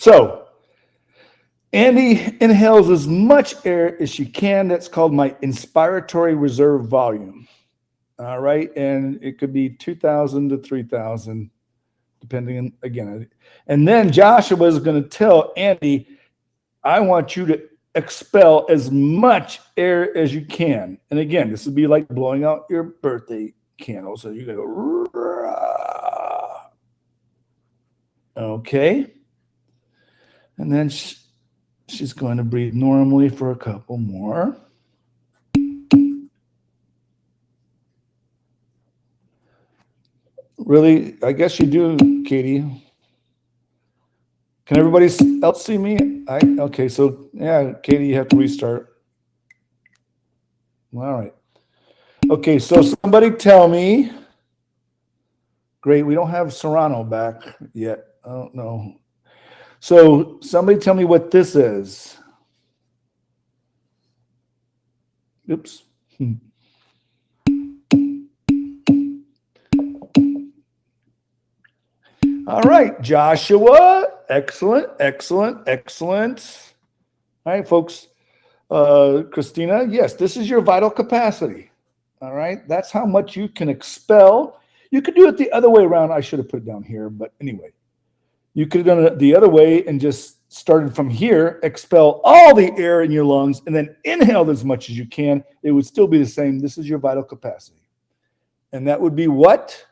So Andy inhales as much air as she can. That's called my inspiratory reserve volume. All right. And it could be 2,000 to 3,000, depending on, again. And then Joshua is going to tell Andy, I want you to expel as much air as you can. And again, this would be like blowing out your birthday candle. So you go, rah. Okay. And then she's going to breathe normally for a couple more. Really, I guess you do, Katie. Can everybody else see me? Okay, so yeah, Katie, you have to restart. All right. Okay, so somebody tell me. Great, we don't have Serrano back yet. I don't know. So somebody tell me what this is. Oops. All right, Joshua. Excellent, excellent, excellent. All right, folks. Christina, yes, this is your vital capacity. All right, that's how much you can expel. You could do it the other way around. I should have put it down here, but anyway, you could have done it the other way and just started from here, expel all the air in your lungs, and then inhale as much as you can. It would still be the same. This is your vital capacity. And that would be what?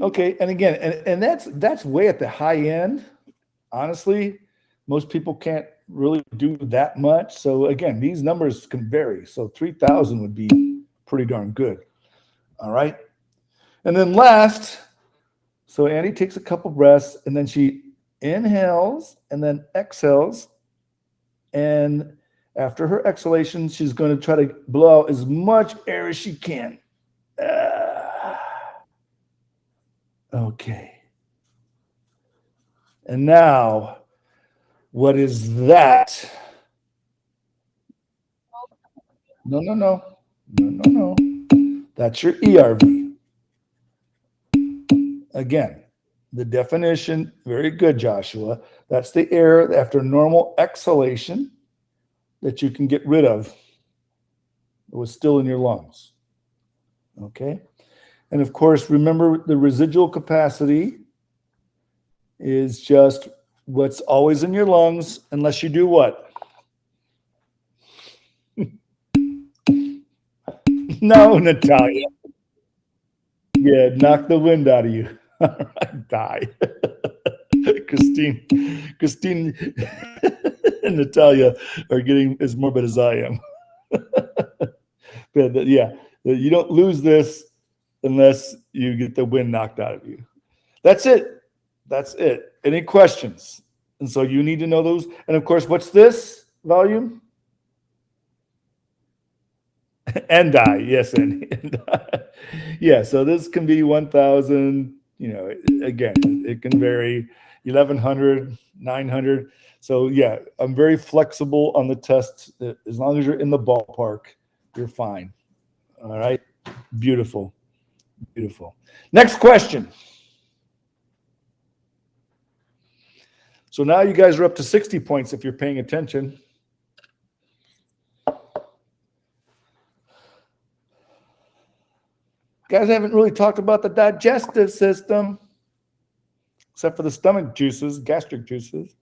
Okay, and again, and that's way at the high end. Honestly, most people can't really do that much. So again, these numbers can vary. So 3,000 would be pretty darn good. All right. And then last, so Annie takes a couple breaths and then she inhales and then exhales. And after her exhalation, she's going to try to blow out as much air as she can. Okay. And now, what is that? No. That's your ERV. Again, the definition, very good, Joshua. That's the air after normal exhalation that you can get rid of. It was still in your lungs. Okay. And of course, remember the residual capacity is just what's always in your lungs, unless you do what? No, Natalia. Yeah, knock the wind out of you. Die. Christine and Natalia are getting as morbid as I am. But yeah, you don't lose this unless you get the wind knocked out of you. That's it. That's it. Any questions? And so you need to know those. And of course, what's this volume? And die. Yes, and yeah. So this can be 1,000. You know, again, it can vary. 1,100, 900. So yeah, I'm very flexible on the test. As long as you're in the ballpark, you're fine. All right. Beautiful. Beautiful. Next question. So now you guys are up to 60 points if you're paying attention. Guys haven't really talked about the digestive system, except for the stomach juices, gastric juices.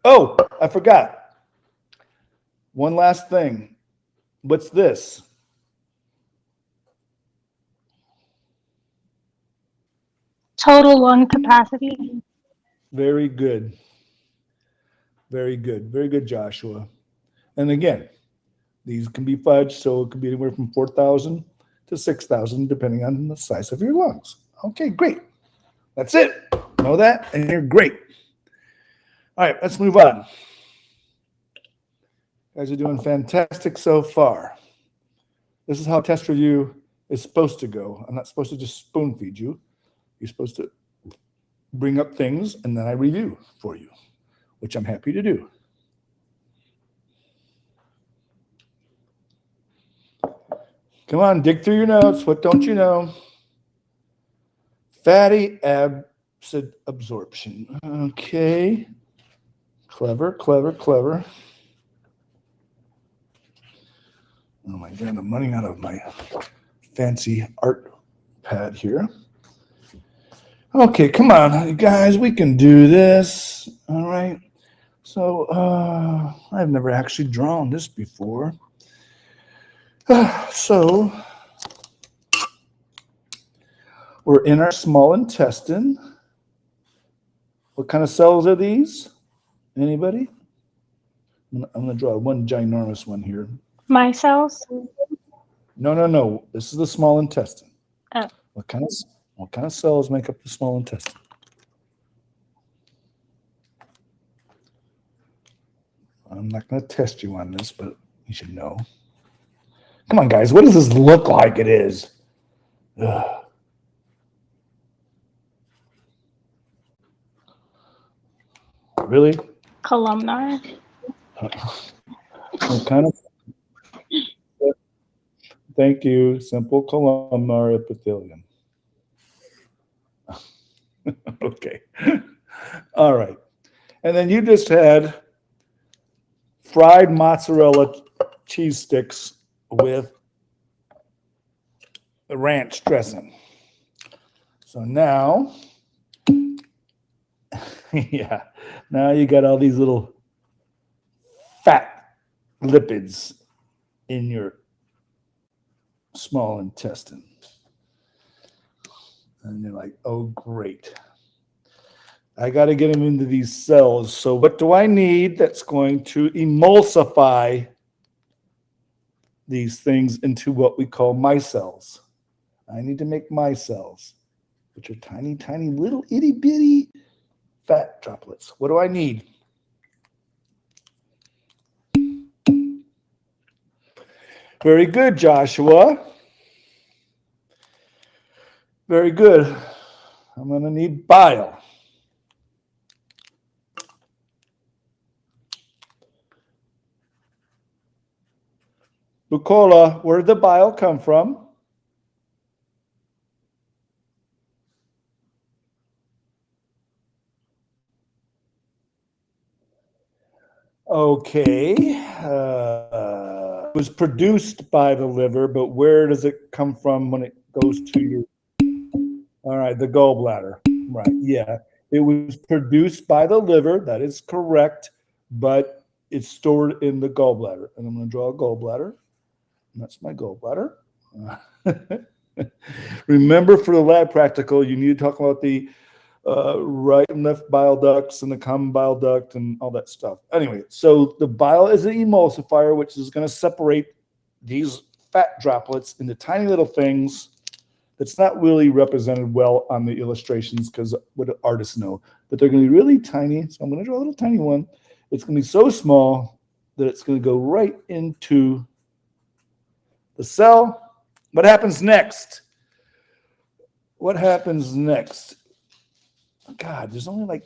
Oh, I forgot. One last thing. What's this? Total lung capacity. Very good. Very good. Very good, Joshua. And again, these can be fudged, so it could be anywhere from 4,000 to 6,000, depending on the size of your lungs. Okay, great. That's it. Know that, and you're great. All right, let's move on. You guys are doing fantastic so far. This is how test review is supposed to go. I'm not supposed to just spoon feed you. You're supposed to bring up things and then I review for you, which I'm happy to do. Come on, dig through your notes. What don't you know? Fatty acid absorption. Okay. Clever, clever, clever. Oh my God, I'm running out of my fancy art pad here. Okay, come on, you guys, we can do this. All right. So I've never actually drawn this before. So we're in our small intestine. What kind of cells are these? Anybody? I'm gonna draw one ginormous one here. My cells? No. This is the small intestine. Oh. What kind of cells make up the small intestine? I'm not going to test you on this, but you should know. Come on, guys. What does this look like it is? Ugh. Really? Columnar. What kind of? Thank you. Simple columnar epithelium. Okay. All right. And then you just had fried mozzarella cheese sticks with the ranch dressing. So now, yeah, now you got all these little fat lipids in your small intestine. And you're like, oh, great. I got to get them into these cells. So what do I need that's going to emulsify these things into what we call micelles? I need to make micelles, which are tiny, tiny little itty bitty fat droplets. What do I need? Very good, Joshua. Very good. I'm going to need bile. Bucola, where did the bile come from? Okay. It was produced by the liver, but where does it come from when it goes to your... All right, the gallbladder. Right, yeah. It was produced by the liver, that is correct, but it's stored in the gallbladder. And I'm going to draw a gallbladder. And that's my gallbladder. Remember, for the lab practical, you need to talk about the right and left bile ducts and the common bile duct and all that stuff. Anyway, so the bile is an emulsifier, which is going to separate these fat droplets into tiny little things. That's not really represented well on the illustrations because what do artists know? But they're going to be really tiny. So I'm going to draw a little tiny one. It's going to be so small that it's going to go right into the cell. What happens next? What happens next? God, there's only like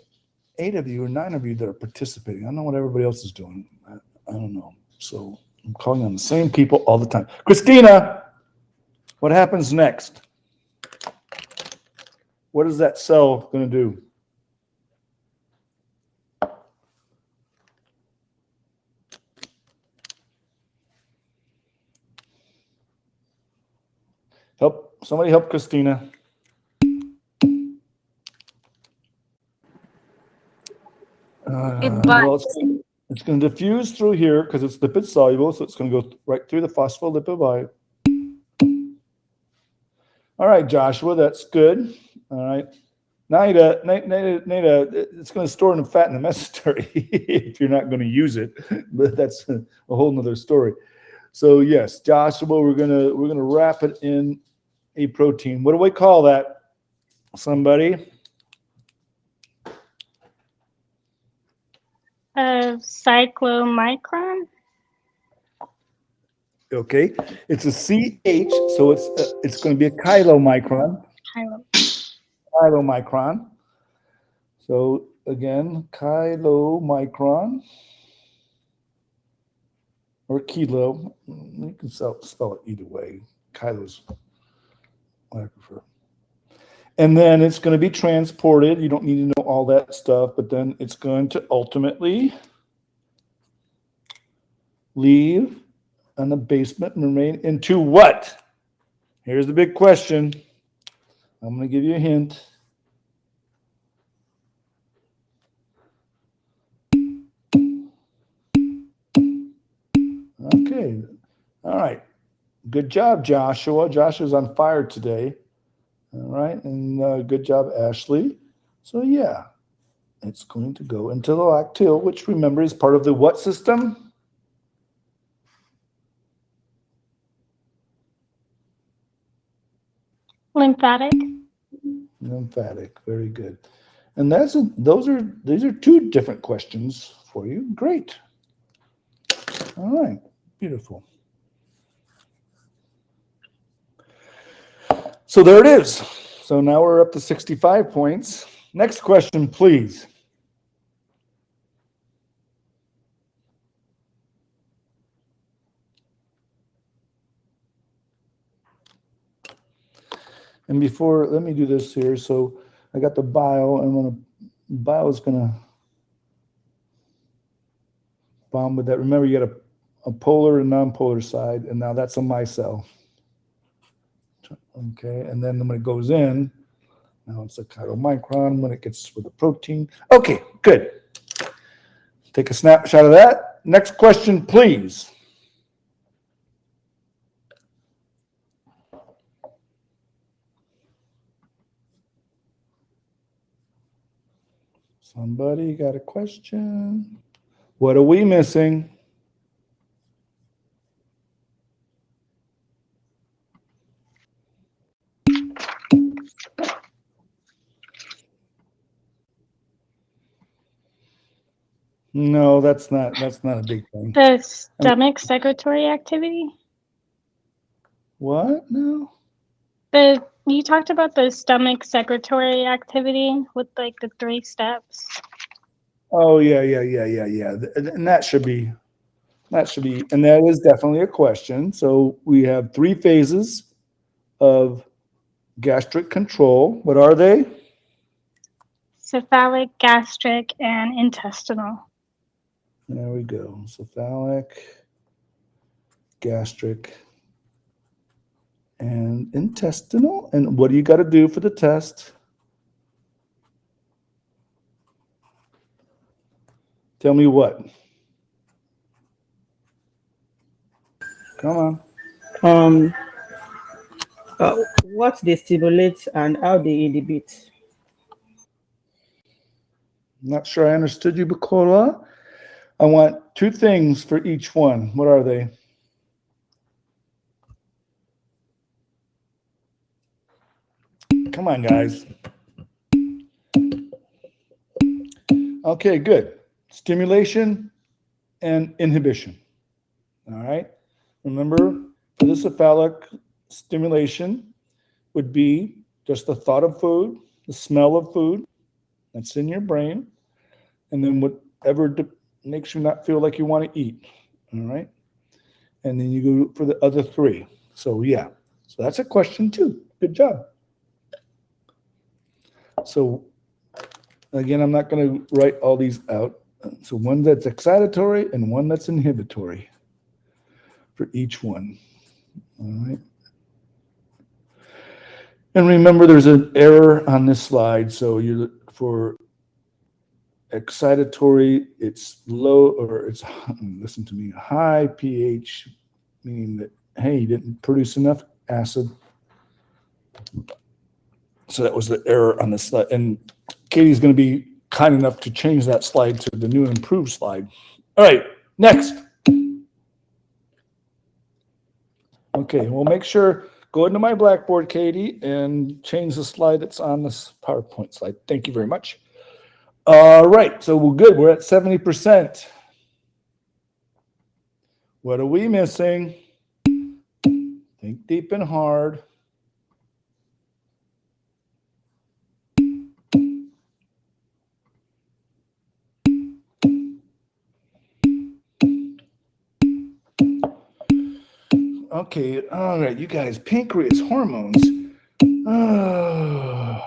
8 of you or 9 of you that are participating. I don't know what everybody else is doing. I don't know. So I'm calling on the same people all the time. Christina, what happens next? What is that cell going to do? Somebody help Christina. Well, it's going to diffuse through here because it's lipid soluble, so it's going to go right through the phospholipid bilayer. All right, Joshua, that's good. All right. Nida, it's going to store in the fat in the mesentery if you're not going to use it, but that's a whole nother story. So yes, Joshua, we're gonna wrap it in a protein. What do we call that? Somebody? Cyclomicron. Okay, it's a CH, so it's going to be a chylomicron. Chylomicron. So again, chylomicron or kilo. You can spell it either way. Kilo's what I prefer. And then it's going to be transported. You don't need to know all that stuff, but then it's going to ultimately leave on the basement and remain into what? Here's the big question. I'm going to give you a hint. Okay. All right. Good job, Joshua. Joshua's on fire today. All right. And good job, Ashley. So, yeah, it's going to go into the lacteal, which remember is part of the what system? Lymphatic. Lymphatic. Very good. And these are two different questions for you. Great. All right. Beautiful. So there it is. So now we're up to 65 points. Next question, please. And before, let me do this here. So I got the bio, and bio is gonna bomb with that. Remember, you got a polar and non-polar side, and now that's a micelle. Okay, and then when it goes in, now it's a chylomicron when it gets with a protein. Okay, good. Take a snapshot of that. Next question, please. Somebody got a question? What are we missing? No, that's not a big thing. The stomach secretory activity. What? No. You talked about the stomach secretory activity with like the 3 steps. Oh yeah. And that should be, and that is definitely a question. So we have 3 phases of gastric control. What are they? Cephalic, gastric, and intestinal. There we go. Cephalic, gastric, and intestinal. And what do you got to do for the test? Tell me what. Come on. What they stimulate and how they inhibit. Not sure I understood you, Bacola. I want 2 things for each one. What are they? Come on, guys. Okay, good. Stimulation and inhibition. All right. Remember, for the cephalic, stimulation would be just the thought of food, the smell of food that's in your brain, and then whatever makes you not feel like you want to eat. All right. And then you go for the other 3. So, yeah. So that's a question too. Good job. So, again, I'm not going to write all these out. So, one that's excitatory and one that's inhibitory for each one. All right. And remember, there's an error on this slide. So, for excitatory, it's low, or it's, listen to me, high pH, meaning that, hey, you didn't produce enough acid. So that was the error on this slide. And Katie's going to be kind enough to change that slide to the new and improved slide. All right, next. Okay, we'll make sure, go into my Blackboard, Katie, and change the slide that's on this PowerPoint slide. Thank you very much. All right, so we're good. We're at 70%. What are we missing? Think deep and hard. Okay, all right, you guys, pancreas hormones. Oh,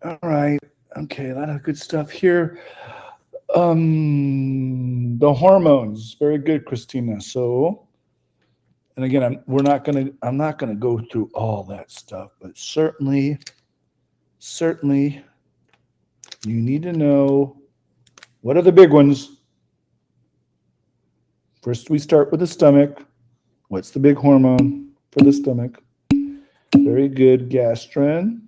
all right. Okay, a lot of good stuff here. The hormones, very good, Christina. So, and again, I'm not gonna go through all that stuff, but certainly, you need to know what are the big ones. First, we start with the stomach. What's the big hormone for the stomach? Very good, gastrin.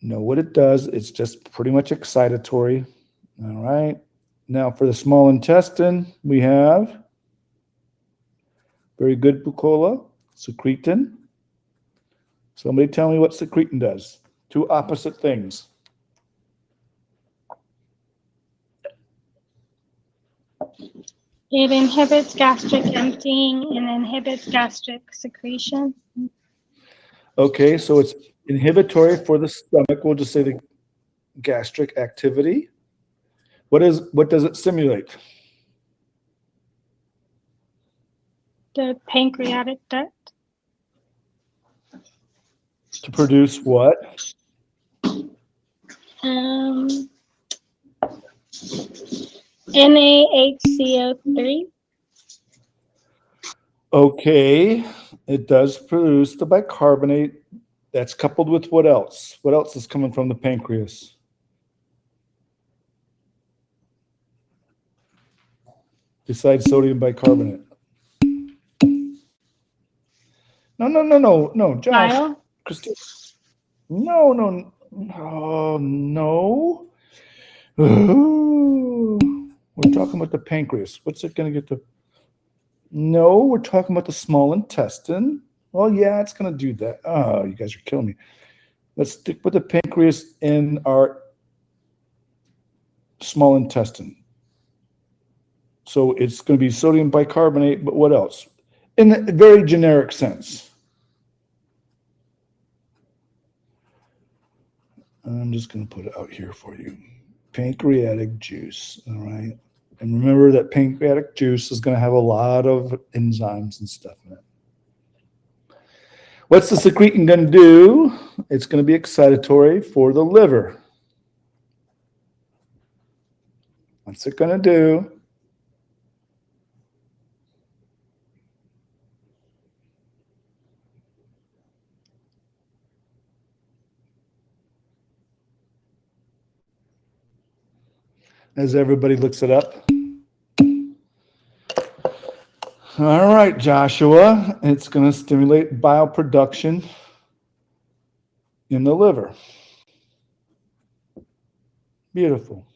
Know what it does. It's just pretty much excitatory. All right. Now for the small intestine, we have very good, Bucola, secretin. Somebody tell me what secretin does. Two opposite things. It inhibits gastric emptying and inhibits gastric secretion. Okay, so it's inhibitory for the stomach. We'll just say the gastric activity. What does it stimulate? The pancreatic duct. To produce what? NaHCO3. Okay, it does produce the bicarbonate. That's coupled with what else? What else is coming from the pancreas? Besides sodium bicarbonate. No, Josh. Bile. Christine. No. Oh, no. Ooh, we're talking about the pancreas. What's it going to get to? No, we're talking about the small intestine. Well, yeah, it's going to do that. Oh, you guys are killing me. Let's stick with the pancreas in our small intestine. So it's going to be sodium bicarbonate, but what else? In a very generic sense. I'm just going to put it out here for you. Pancreatic juice, all right? And remember that pancreatic juice is going to have a lot of enzymes and stuff in it. What's the secretin going to do? It's going to be excitatory for the liver. What's it going to do? As everybody looks it up. All right, Joshua, it's going to stimulate bile production in the liver. Beautiful.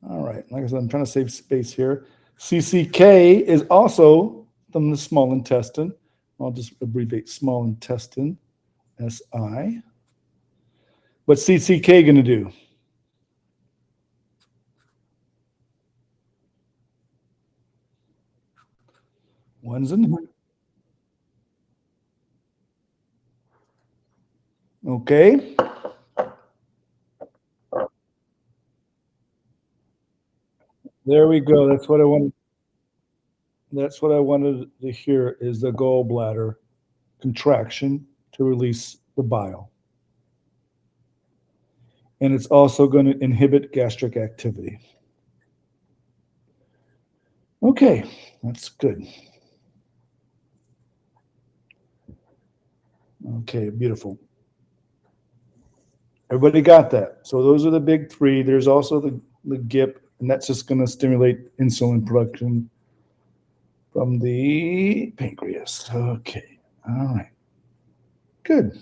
All right, like I said, I'm trying to save space here. CCK is also from the small intestine. I'll just abbreviate small intestine, SI. What's CCK going to do? One's in. Okay. There we go. That's what I wanted. That's what I wanted to hear is the gallbladder contraction to release the bile. And it's also going to inhibit gastric activity. Okay, that's good. Okay, beautiful. Everybody got that? So those are the big three. There's also the GIP, and that's just going to stimulate insulin production from the pancreas. Okay, all right. Good.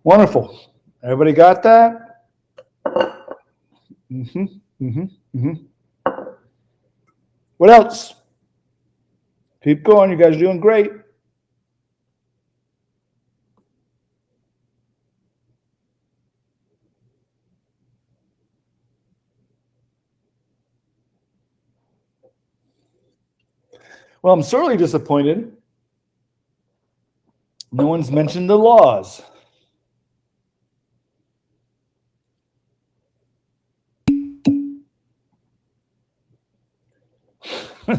Wonderful. Everybody got that? What else? Keep going. You guys are doing great. Well, I'm sorely disappointed. No one's mentioned the laws.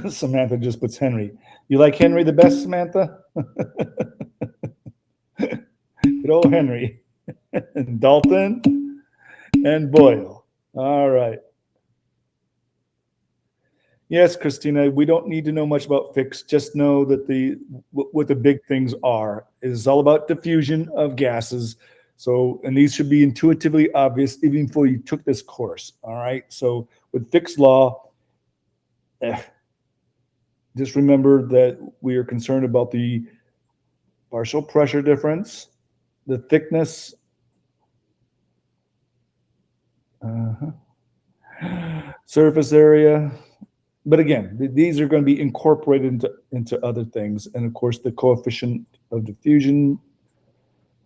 Samantha just puts Henry. You like Henry the best, Samantha? Good old Henry. And Dalton and Boyle. All right. Yes, Christina, we don't need to know much about Fick's. Just know that what the big things are. It is all about diffusion of gases. So, and these should be intuitively obvious even before you took this course. All right. So with Fick's law, just remember that we are concerned about the partial pressure difference, the thickness, surface area. But again, these are going to be incorporated into other things. And of course, the coefficient of diffusion,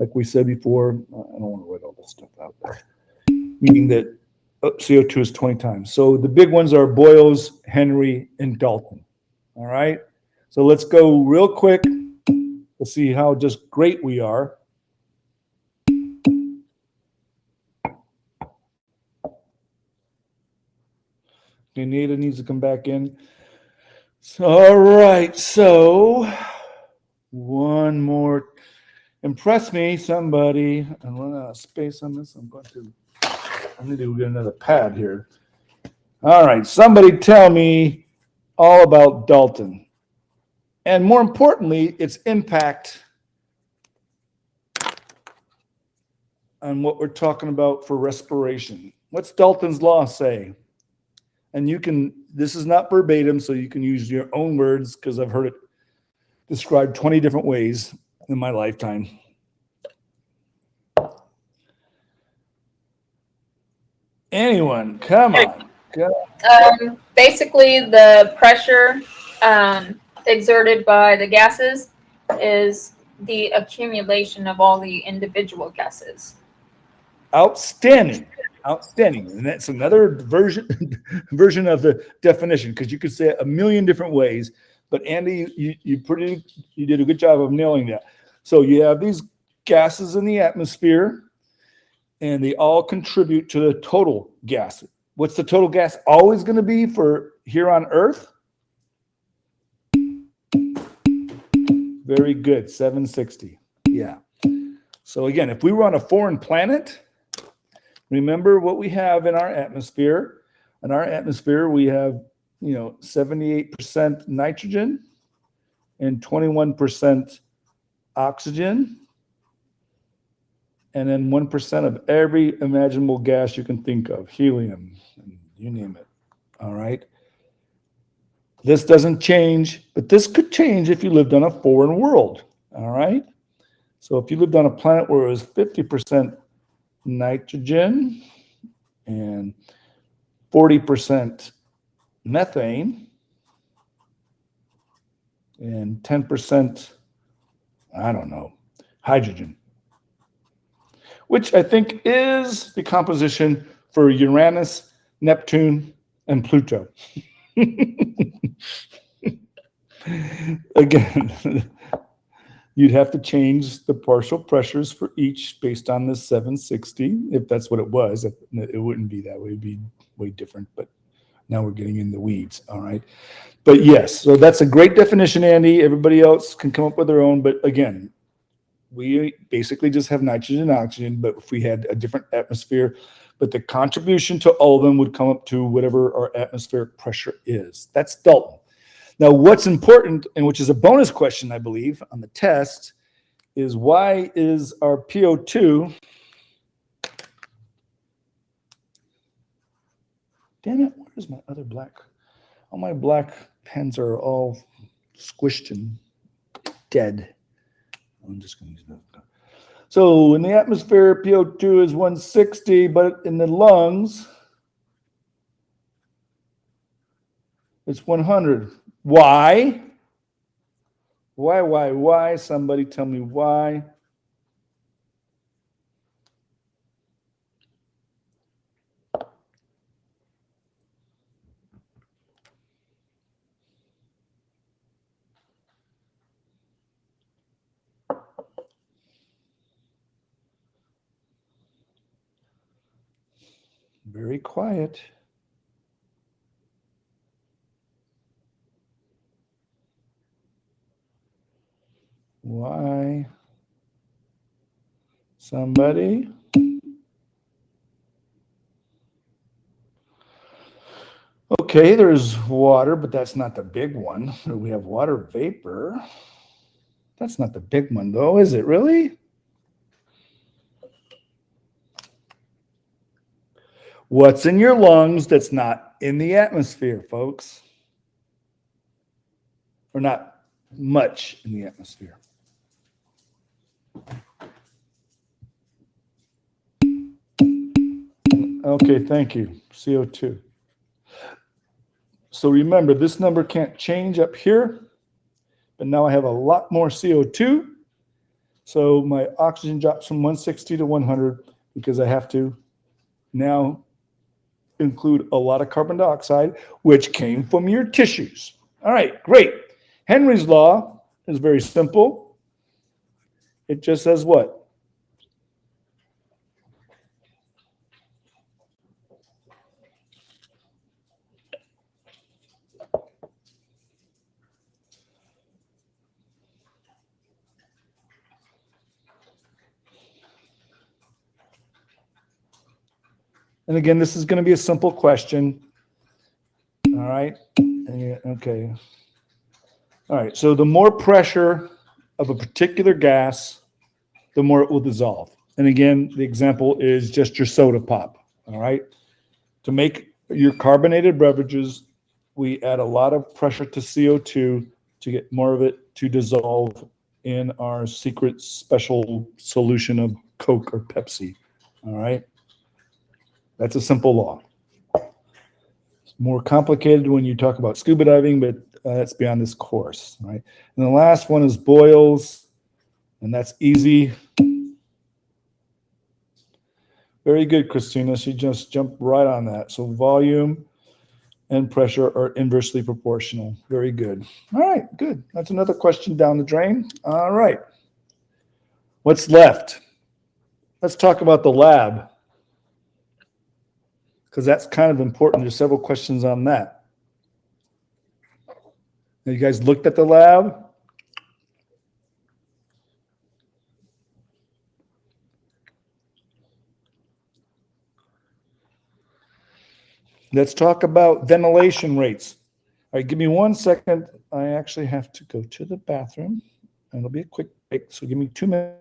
like we said before, I don't want to write all this stuff out, meaning that CO2 is 20 times. So the big ones are Boyles, Henry, and Dalton. All right. So let's go real quick. Let's see how just great we are. Anita needs to come back in. So, all right. So one more. Impress me, somebody. I'm running out of space on this. I'm going to get another pad here. All right. Somebody tell me all about Dalton. And more importantly, its impact on what we're talking about for respiration. What's Dalton's law say? And you can, this is not verbatim, so you can use your own words because I've heard it described 20 different ways in my lifetime. Anyone, come on. Basically, the pressure exerted by the gases is the accumulation of all the individual gases. Outstanding. Outstanding. And that's another version of the definition, because you could say it a million different ways. But Andy, you did a good job of nailing that. So you have these gases in the atmosphere, and they all contribute to the total gas. What's the total gas always going to be for here on Earth? Very good, 760. Yeah. So again, if we were on a foreign planet, remember what we have in our atmosphere. In our atmosphere, we have 78% nitrogen and 21% oxygen, and then 1% of every imaginable gas you can think of, helium, and you name it. All right. This doesn't change, but this could change if you lived on a foreign world. All right. So if you lived on a planet where it was 50% nitrogen and 40% methane and 10%, I don't know, hydrogen, which I think is the composition for Uranus, Neptune, and Pluto. Again, you'd have to change the partial pressures for each based on the 760. If that's what it was, it wouldn't be that way. It'd be way different, but now we're getting in the weeds. All right. But yes, so that's a great definition, Andy. Everybody else can come up with their own. But again, we basically just have nitrogen and oxygen, but if we had a different atmosphere, but the contribution to all of them would come up to whatever our atmospheric pressure is. That's Dalton. Now, what's important, and which is a bonus question, I believe, on the test, is why is our PO2, damn it, where's my other black? All my black pens are all squished and dead. I'm just going to use that. So in the atmosphere, PO2 is 160, but in the lungs, it's 100. Why? Why? Somebody tell me why. Very quiet. Why? Somebody? Okay, there's water, but that's not the big one. We have water vapor. That's not the big one, though, is it really? What's in your lungs that's not in the atmosphere, folks? Or not much in the atmosphere? Okay, thank you. CO2. So remember, this number can't change up here, but now I have a lot more CO2. So my oxygen drops from 160 to 100 because I have to now include a lot of carbon dioxide, which came from your tissues. All right, great. Henry's law is very simple. It just says what? And again, this is going to be a simple question. All right. Okay. All right. So the more pressure of a particular gas, the more it will dissolve. And again, the example is just your soda pop. All right. To make your carbonated beverages, we add a lot of pressure to CO2 to get more of it to dissolve in our secret special solution of Coke or Pepsi. All right. That's a simple law. It's more complicated when you talk about scuba diving, but that's beyond this course, right? And the last one is Boyle's, and that's easy. Very good, Christina. She just jumped right on that. So volume and pressure are inversely proportional. Very good. All right, good. That's another question down the drain. All right. What's left? Let's talk about the lab, because that's kind of important. There's several questions on that. Have you guys looked at the lab? Let's talk about ventilation rates. All right, give me 1 second. I actually have to go to the bathroom, and it'll be a quick break. So give me 2 minutes.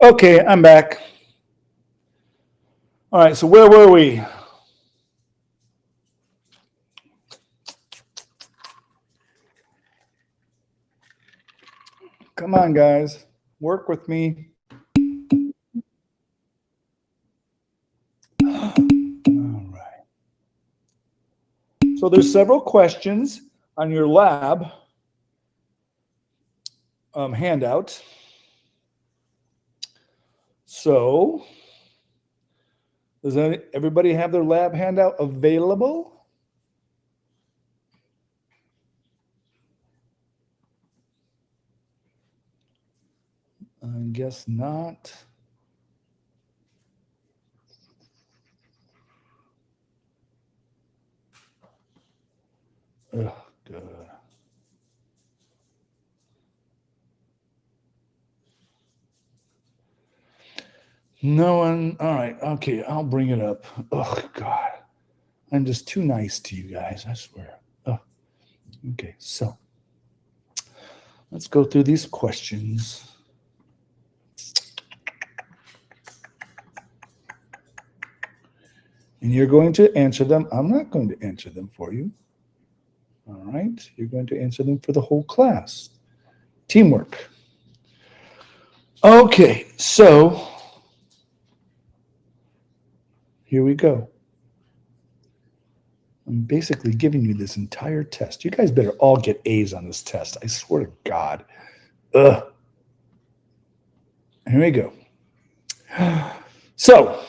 Okay, I'm back. All right, so where were we? Come on, guys. Work with me. All right. So there's several questions on your lab handout. So does everybody have their lab handout available? I guess not. Ugh, good. No one. All right. Okay. I'll bring it up. Oh, God. I'm just too nice to you guys. I swear. Oh, okay. So Let's go through these questions. And you're going to answer them. I'm not going to answer them for you. All right. You're going to answer them for the whole class. Teamwork. Okay. So here we go. I'm basically giving you this entire test. You guys better all get A's on this test. I swear to God. Ugh. Here we go. So,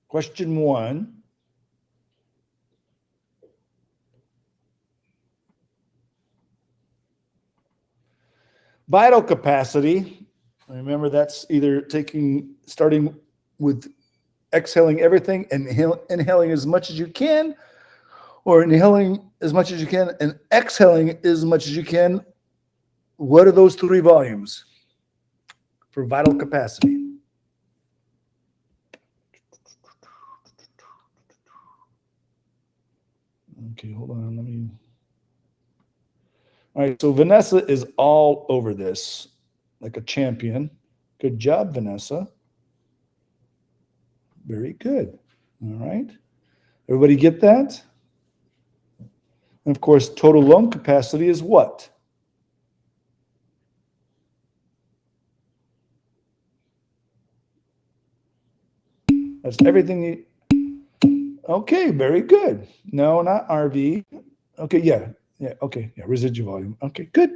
question 1. Vital capacity. Remember, that's either starting with exhaling everything and inhaling as much as you can, or inhaling as much as you can and exhaling as much as you can. What are those 3 volumes for vital capacity? Okay, hold on. All right, so Vanessa is all over this like a champion. Good job, Vanessa. Very good. All right. Everybody get that? And of course, total lung capacity is what? That's everything. Okay, very good. No, not RV. Okay, yeah. Okay, yeah, residual volume. Okay, good.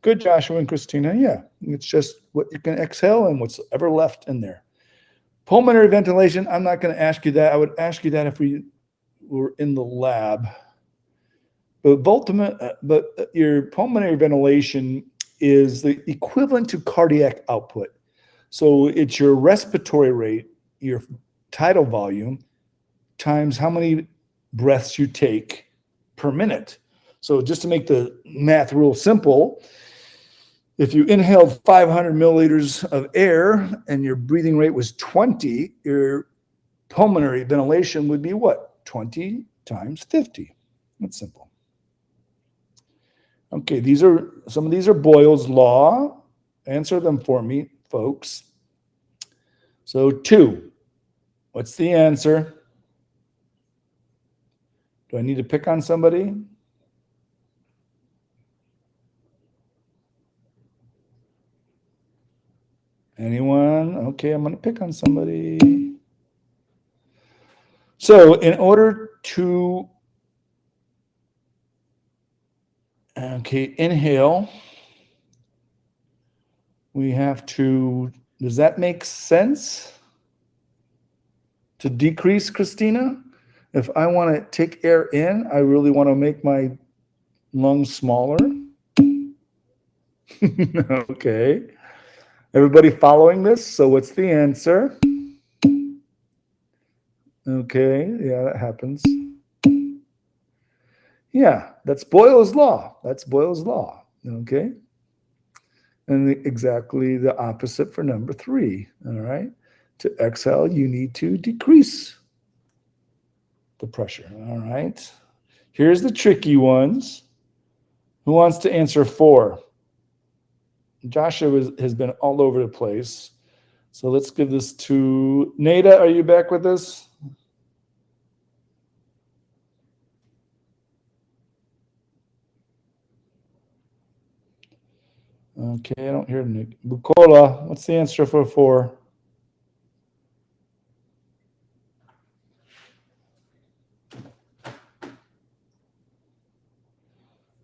Good, Joshua and Christina. Yeah, it's just what you can exhale and what's ever left in there. Pulmonary ventilation, I'm not going to ask you that. I would ask you that if we were in the lab. But your pulmonary ventilation is the equivalent to cardiac output. So it's your respiratory rate, your tidal volume, times how many breaths you take per minute. So just to make the math real simple, if you inhaled 500 milliliters of air and your breathing rate was 20, your pulmonary ventilation would be what? 20 times 50. That's simple. Okay, some of these are Boyle's law. Answer them for me, folks. So 2, what's the answer? Do I need to pick on somebody? Anyone? Okay, I'm going to pick on somebody. So in order to inhale, we have to, does that make sense? To decrease, Christina? If I want to take air in, I really want to make my lungs smaller. Okay. Everybody following this? So what's the answer? Okay, yeah, that happens. Yeah, that's Boyle's law. That's Boyle's law. Okay. And exactly the opposite for number 3. All right. To exhale, you need to decrease the pressure. All right. Here's the tricky ones. Who wants to answer 4? Joshua has been all over the place. So let's give this to Nada. Are you back with us? Okay, I don't hear Nick. Bukola, what's the answer for 4?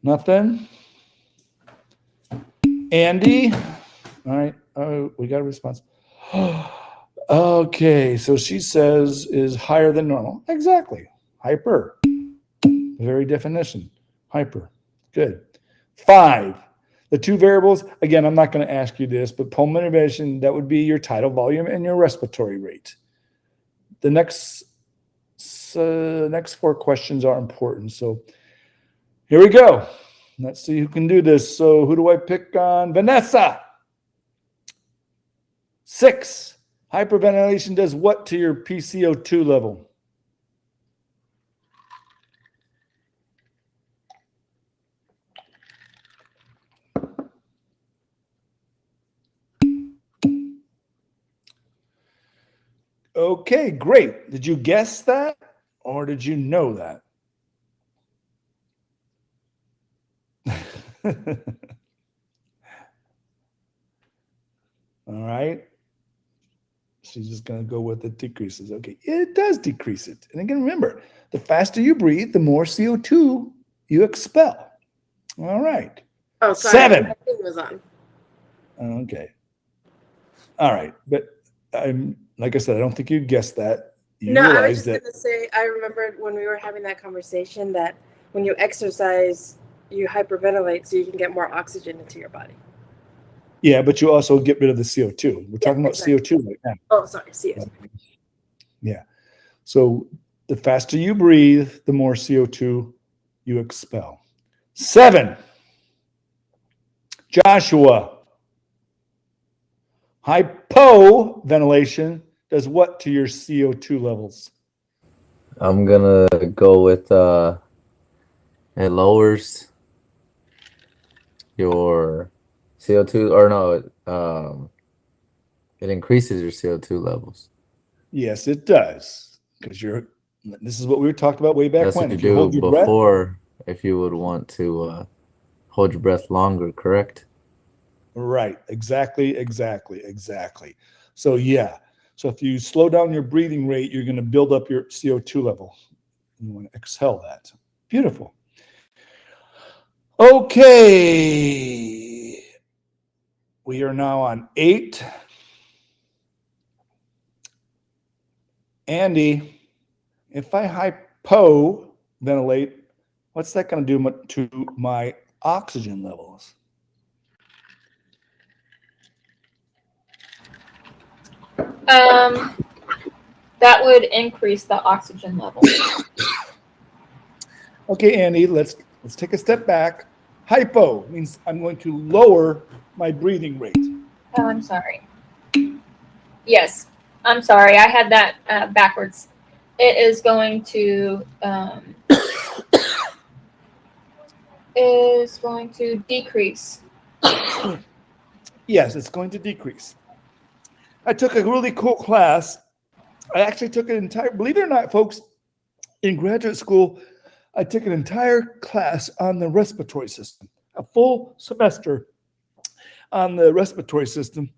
Nothing? Andy? All right. Oh, we got a response. Okay, so she says is higher than normal. Exactly. Hyper. The very definition. Hyper. Good. 5. The 2 variables, again, I'm not going to ask you this, but pulmonary ventilation, that would be your tidal volume and your respiratory rate. The next 4 questions are important. So here we go. Let's see who can do this. So who do I pick on? Vanessa. 6. Hyperventilation does what to your PCO2 level? Okay, great. Did you guess that or did you know that? All right. She's just going to go with it decreases. Okay, it does decrease it. And again, remember, the faster you breathe, the more CO2 you expel. All right. Oh, sorry. 7. My thing was on. Okay. All right. But I'm like I said, I don't think you guessed that. You No, I was realize just that. gonna say I remembered when we were having that conversation that when you exercise, you hyperventilate so you can get more oxygen into your body. Yeah, but you also get rid of the CO2. We're talking about exactly. CO2 right now. Oh, sorry, CO2. Yeah. So the faster you breathe, the more CO2 you expel. 7. Joshua. Hypoventilation does what to your CO2 levels? I'm gonna go with it lowers your CO2, or no, it increases your CO2 levels. Yes, it does. Because this is what we were talking about way back That's when. what you If you hold do your breath, before, if you would want to hold your breath longer, correct? right, exactly. So yeah, so if you slow down your breathing rate, you're going to build up your CO2 level. You want to exhale that. Beautiful. Okay, we are now on 8. Andy, if I hypoventilate, what's that going to do to my oxygen levels? That would increase the oxygen level. Okay, Andy, let's take a step back. Hypo means I'm going to lower my breathing rate. Oh, I'm sorry. Yes, I'm sorry. I had that backwards. It is going to decrease. Yes, it's going to decrease. I took a really cool class. I actually took an entire, believe it or not, folks, in graduate school, I took an entire class on the respiratory system, a full semester on the respiratory system.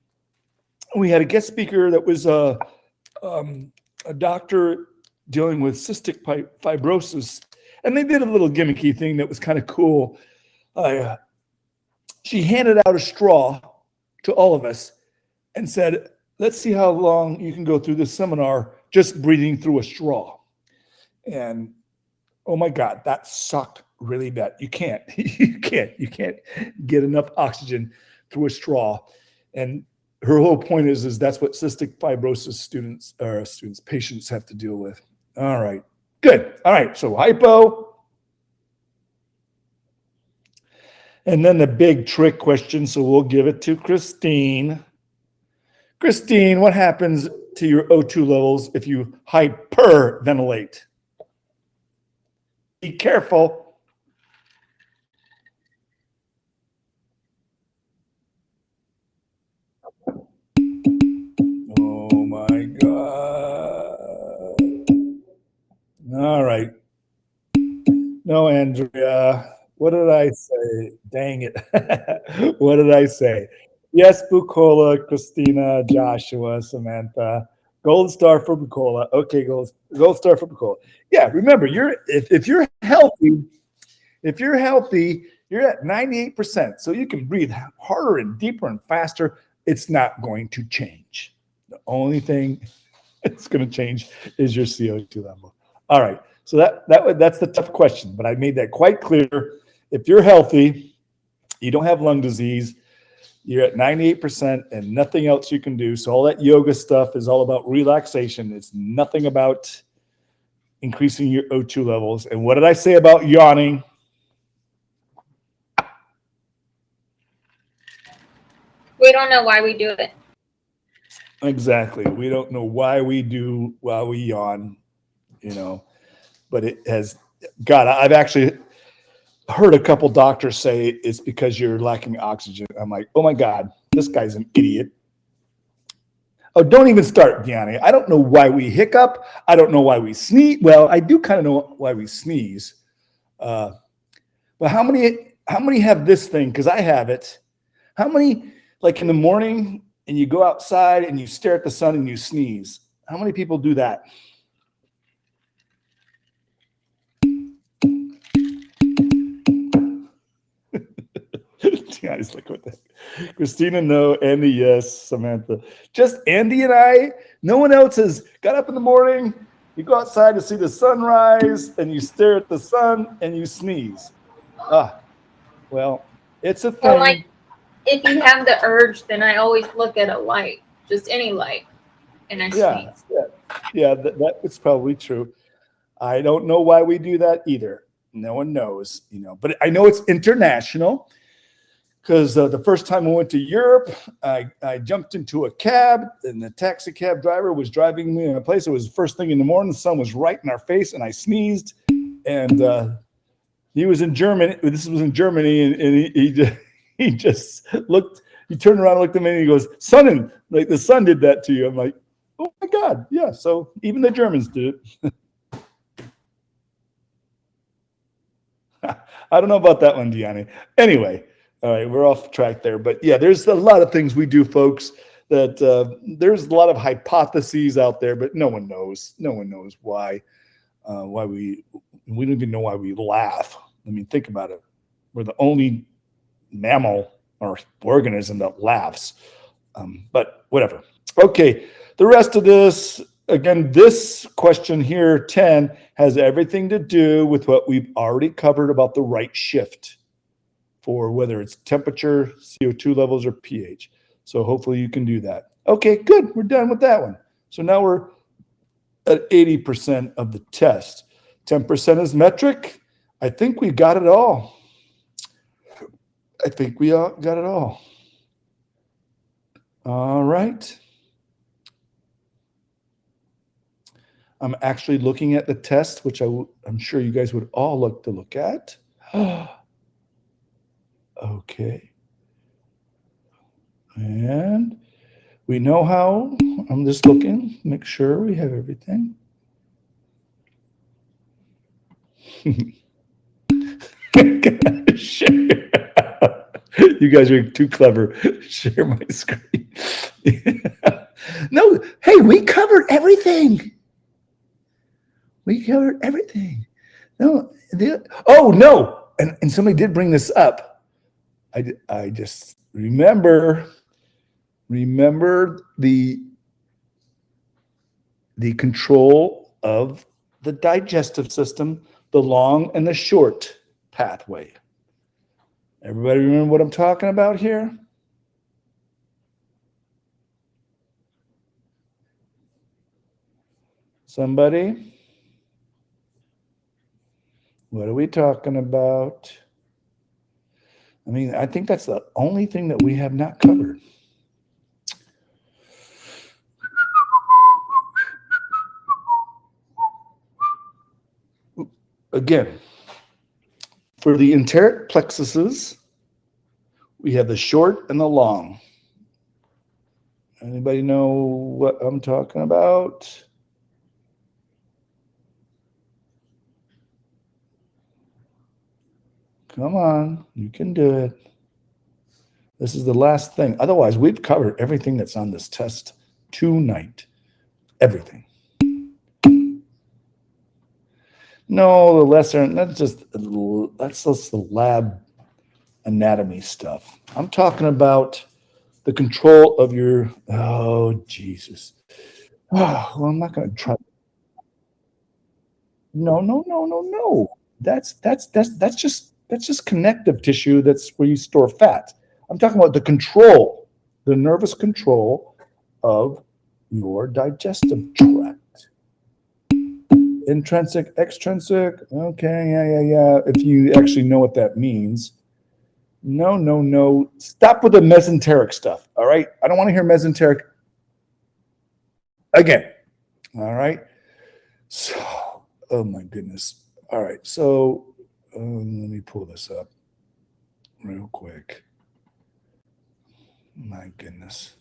We had a guest speaker that was a doctor dealing with cystic fibrosis, and they did a little gimmicky thing that was kind of cool. She handed out a straw to all of us and said, let's see how long you can go through this seminar just breathing through a straw. And oh my God, that sucked really bad. You can't get enough oxygen through a straw. And her whole point is that's what cystic fibrosis patients have to deal with. All right, good. All right, so hypo. And then the big trick question, so we'll give it to Christine. Christine, what happens to your O2 levels if you hyperventilate? Be careful. Oh my God. All right. No, Andrea. What did I say? Dang it. What did I say? Yes, Bucola, Christina, Joshua, Samantha. Gold star for Bucola. Okay, gold star for Bucola. Yeah, remember, if you're healthy, you're at 98%. So you can breathe harder and deeper and faster. It's not going to change. The only thing it's going to change is your CO2 level. All right. So that's the tough question, but I made that quite clear. If you're healthy, you don't have lung disease, you're at 98% and nothing else you can do. So all that yoga stuff is all about relaxation. It's nothing about increasing your O2 levels. And what did I say about yawning? We don't know why we do it. Exactly. We don't know why we yawn, but it has, God, I've actually heard a couple doctors say it's because you're lacking oxygen. I'm like, oh my God, this guy's an idiot. Oh, don't even start, Gianni. I don't know why we hiccup. I don't know why we sneeze. Well, I do kind of know why we sneeze. But how many have this thing? Because I have it. How many, like in the morning, and you go outside and you stare at the sun and you sneeze? How many people do that? Gianni's like, what the heck? Christina, no. Andy, yes. Samantha, just Andy and I. No one else has got up in the morning. You go outside to see the sunrise, and you stare at the sun and you sneeze. Well, it's a thing. Or like, if you have the urge, then I always look at a light, just any light, and I Yeah, sneeze. yeah, that is probably true. I don't know why we do that either. No one knows, but I know it's international. Because the first time I went to Europe, I jumped into a cab, and the taxi cab driver was driving me in a place. It was the first thing in the morning. The sun was right in our face, and I sneezed. And he was in Germany. This was in Germany, and he just looked. He turned around and looked at me, and he goes, "Sonnen, like the sun did that to you." I'm like, "Oh my God, yeah." So even the Germans did it. I don't know about that one, Gianni. Anyway. All right, we're off track there. But yeah, there's a lot of things we do, folks, that there's a lot of hypotheses out there, but no one knows. No one knows why we don't even know why we laugh. I mean, think about it. We're the only mammal or organism that laughs. But whatever. Okay, the rest of this, again, this question here, 10, has everything to do with what we've already covered about the right shift for whether it's temperature, CO2 levels, or pH. So hopefully you can do that. Okay, good. We're done with that one. So now we're at 80% of the test. 10% is metric. I think we got it all. I think we got it all. All right. I'm actually looking at the test, which I'm sure you guys would all like to look at. Okay. And we know how. I'm just looking, make sure we have everything. Share. You guys are too clever. Share my screen. No, hey, we covered everything. We covered everything. No, oh no, and somebody did bring this up. I just remember the control of the digestive system, the long and the short pathway. Everybody remember what I'm talking about here? Somebody? What are we talking about? I mean, I think that's the only thing that we have not covered. Again, for the enteric plexuses, we have the short and the long. Anybody know what I'm talking about? Come on, you can do it. This is the last thing. Otherwise, we've covered everything that's on this test tonight. Everything. No, the lesser, that's just the lab anatomy stuff. I'm talking about the control of your, oh, Jesus. Oh, well, I'm not going to try. No. That's just connective tissue. That's where you store fat. I'm talking about the control, the nervous control of your digestive tract. Intrinsic, extrinsic. Okay, yeah. If you actually know what that means. No. Stop with the mesenteric stuff. All right. I don't want to hear mesenteric again. All right. So, oh my goodness. All right. So let me pull this up real quick. My goodness.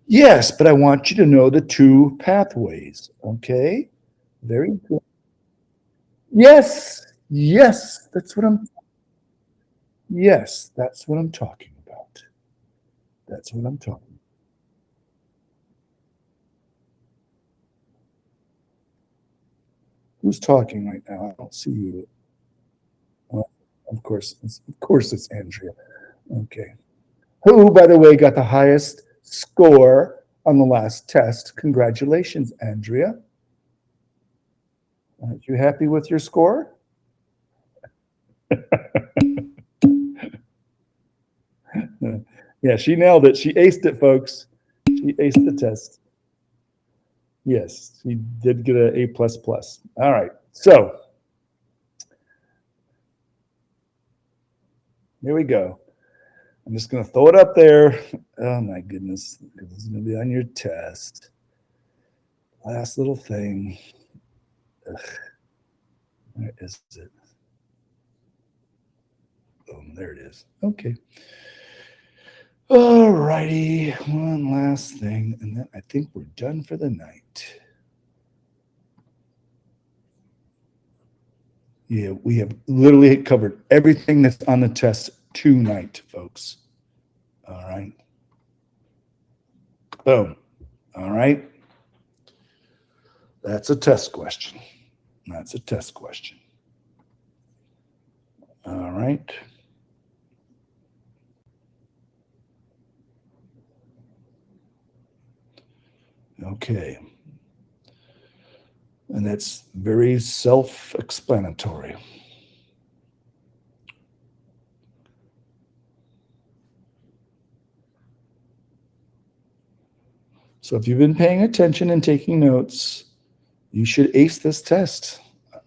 Yes, but I want you to know the two pathways. Okay. Very good. Yes. Yes. Yes, that's what I'm talking about. That's what I'm talking. Who's talking right now? I don't see you. Well, of course it's Andrea. Okay. Who, by the way, got the highest score on the last test? Congratulations, Andrea. Are you happy with your score? Yeah, she nailed it. She aced it, folks. She aced the test. Yes, she did get an A++. All right, so here we go. I'm just going to throw it up there. Oh my goodness, this is going to be on your test. Last little thing. Ugh. Where is it? Oh, there it is. Okay. All righty, one last thing, and then I think we're done for the night. Yeah, we have literally covered everything that's on the test tonight, folks. All right. Boom. All right. That's a test question. That's a test question. All right. Okay. And that's very self-explanatory. So if you've been paying attention and taking notes, you should ace this test.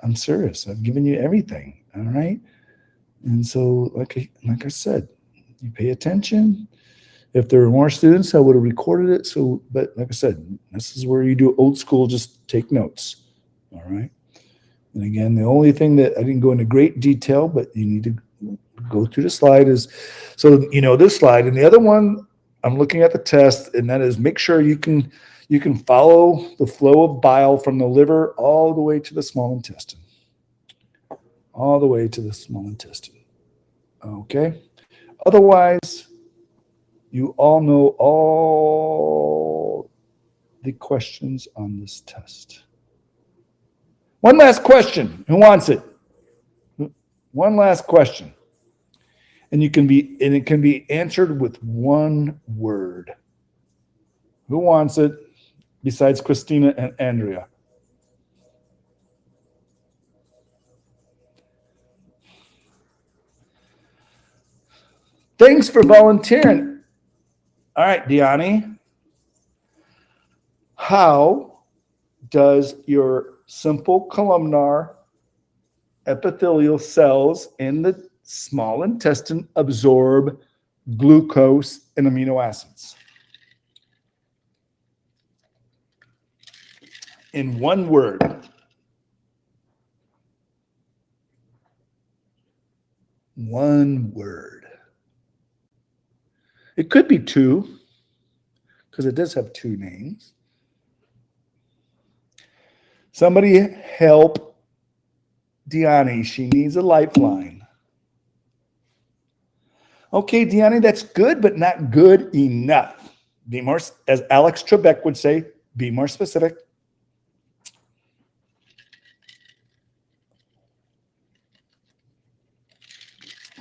I'm serious. I've given you everything. All right. And so, like I said, you pay attention. If there were more students, I would have recorded it. So, but like I said, this is where you do old school, just take notes. All right. And again, the only thing that I didn't go into great detail, but you need to go through the slide is, so you know this slide. And the other one, I'm looking at the test, and that is make sure you can follow the flow of bile from the liver all the way to the small intestine. All the way to the small intestine. Okay. Otherwise, you all know all the questions on this test. One last question. Who wants it? One last question. And it can be answered with one word. Who wants it besides Christina and Andrea? Thanks for volunteering. All right, Diani. How does your simple columnar epithelial cells in the small intestine absorb glucose and amino acids? In one word. One word. It could be two, because it does have two names. Somebody help Diani. She needs a lifeline. Okay, Diani, that's good, but not good enough. Be more, as Alex Trebek would say, be more specific.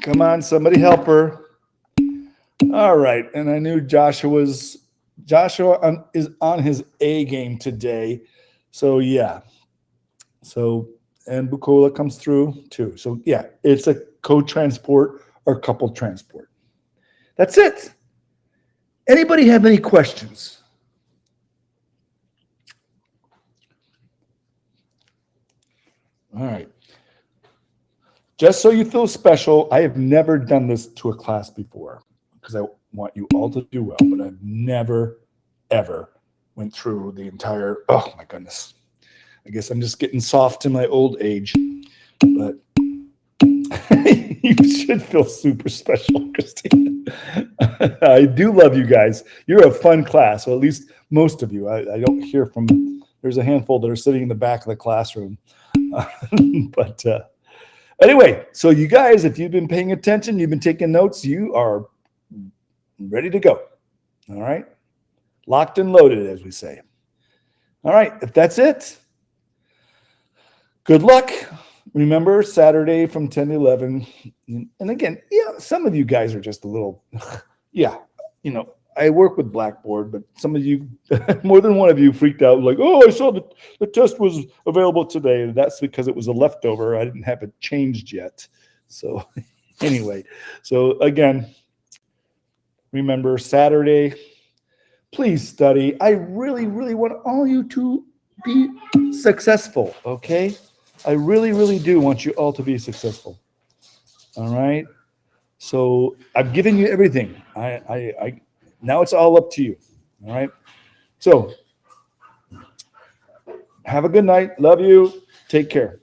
Come on, somebody help her. All right, and I knew Joshua is on his A game today. So yeah. So, and Bukola comes through too. So yeah, it's a co-transport or coupled transport. That's it. Anybody have any questions? All right. Just so you feel special, I have never done this to a class before because I want you all to do well, but I've never, ever went through the entire, oh my goodness. I guess I'm just getting soft in my old age, but you should feel super special, Christine. I do love you guys. You're a fun class, or at least most of you. I don't hear from, there's a handful that are sitting in the back of the classroom. But anyway, so you guys, if you've been paying attention, you've been taking notes, you are ready to go. All right. Locked and loaded, as we say. All right. If that's it, good luck. Remember, Saturday from 10 to 11. And again, yeah, some of you guys are just a little, yeah, you know, I work with Blackboard, but some of you, more than one of you freaked out like, oh, I saw that the test was available today. And that's because it was a leftover. I didn't have it changed yet. So anyway, so again, remember Saturday, please study. I really, really want all you to be successful, okay? I really, really do want you all to be successful. All right. So I've given you everything. I now it's all up to you. All right. So have a good night. Love you. Take care.